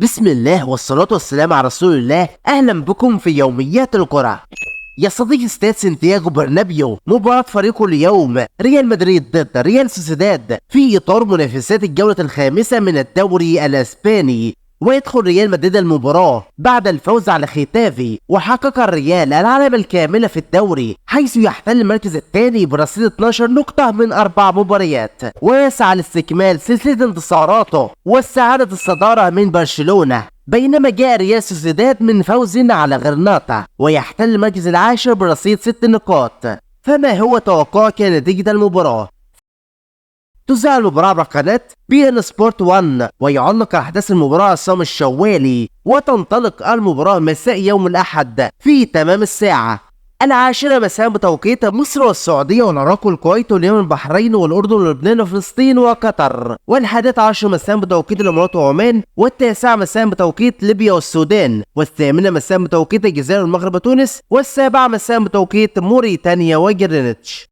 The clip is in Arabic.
بسم الله والصلاة والسلام على رسول الله. أهلا بكم في يوميات الكرة. يا صديقي استاد سانتياغو برنابيو، مباراة فريقه اليوم ريال مدريد ضد ريال سوسيداد في إطار منافسات الجولة الخامسة من الدوري الأسباني. ويدخل ريال مدريد المباراة بعد الفوز على ختافي، وحقق الريال العلامة الكاملة في الدوري حيث يحتل المركز الثاني برصيد 12 نقطة من 4 مباريات، ويسعى لاستكمال سلسلة انتصاراته واستعادة الصدارة من برشلونة. بينما جاء ريال سوسيداد من فوز على غرناطة ويحتل المركز العاشر برصيد 6 نقاط. فما هو توقعك نتيجة المباراة؟ تذاع المباراة على قناة BeIN Sport 1، ويعلق أحداث المباراة عصام الشوالي، وتنطلق المباراة مساء يوم الأحد في تمام الساعة 10 مساء بتوقيت مصر والسعودية والعراق والكويت واليمن والبحرين والأردن ولبنان وفلسطين وقطر، وال11 مساء بتوقيت الإمارات وعمان، وال9 مساء بتوقيت ليبيا والسودان، وال8 مساء بتوقيت الجزائر والمغرب وتونس، وال7 مساء بتوقيت موريتانيا وجرينتش.